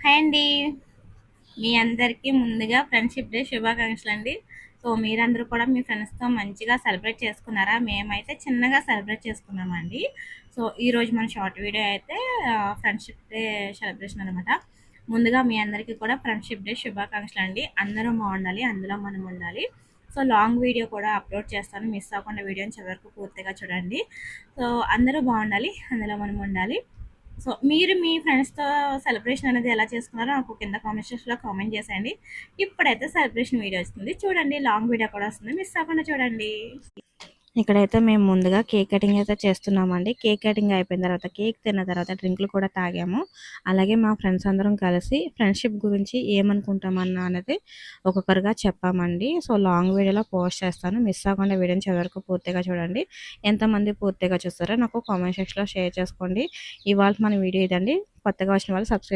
Hi అండి. మీ అందరికీ ముందుగా ఫ్రెండ్షిప్ డే శుభాకాంక్షలు అండి. సో మీరందరూ కూడా మీ ఫ్రెండ్స్తో మంచిగా సెలబ్రేట్ చేసుకున్నారా? మేమైతే చిన్నగా సెలబ్రేట్ చేసుకున్నామండి. సో ఈరోజు మన షార్ట్ వీడియో అయితే ఫ్రెండ్షిప్ డే సెలబ్రేషన్ అనమాట. ముందుగా మీ అందరికీ కూడా ఫ్రెండ్షిప్ డే శుభాకాంక్షలు అండి. అందరూ బాగుండాలి, అందులో మనం ఉండాలి. సో లాంగ్ వీడియో కూడా అప్లోడ్ చేస్తాను, మిస్ అవ్వకుండా వీడియోని చివరికి పూర్తిగా చూడండి. సో అందరూ బాగుండాలి, అందులో మనం ఉండాలి. సో మీరు మీ ఫ్రెండ్స్తో సెలబ్రేషన్ అనేది ఎలా చేసుకున్నారో నాకు కింద కామెంట్ సెక్షన్లో కామెంట్ చేసేయండి. ఇప్పుడైతే సెలబ్రేషన్ వీడియో వస్తుంది చూడండి, లాంగ్ వీడియో కూడా వస్తుంది, మిస్ అవ్వకుండా చూడండి. ఇక్కడైతే మేము ముందుగా కేక్ కటింగ్ అయితే చేస్తున్నామండి. కేక్ కటింగ్ అయిపోయిన తర్వాత కేక్ తిన్న తర్వాత డ్రింక్లు కూడా తాగాము. అలాగే మా ఫ్రెండ్స్ అందరం కలిసి ఫ్రెండ్షిప్ గురించి ఏమనుకుంటామన్నా అనేది ఒక్కొక్కరుగా చెప్పామండి. సో లాంగ్ వీడియోలో పోస్ట్ చేస్తాను, మిస్ అవ్వకుండా వీడియోని చివరకు పూర్తిగా చూడండి. ఎంతమంది పూర్తిగా చూస్తారో నాకు కామెంట్ సెక్షన్లో షేర్ చేసుకోండి. ఇవాళ మన వీడియో ఇదండి. కొత్తగా వచ్చిన వాళ్ళు సబ్స్క్రైబ్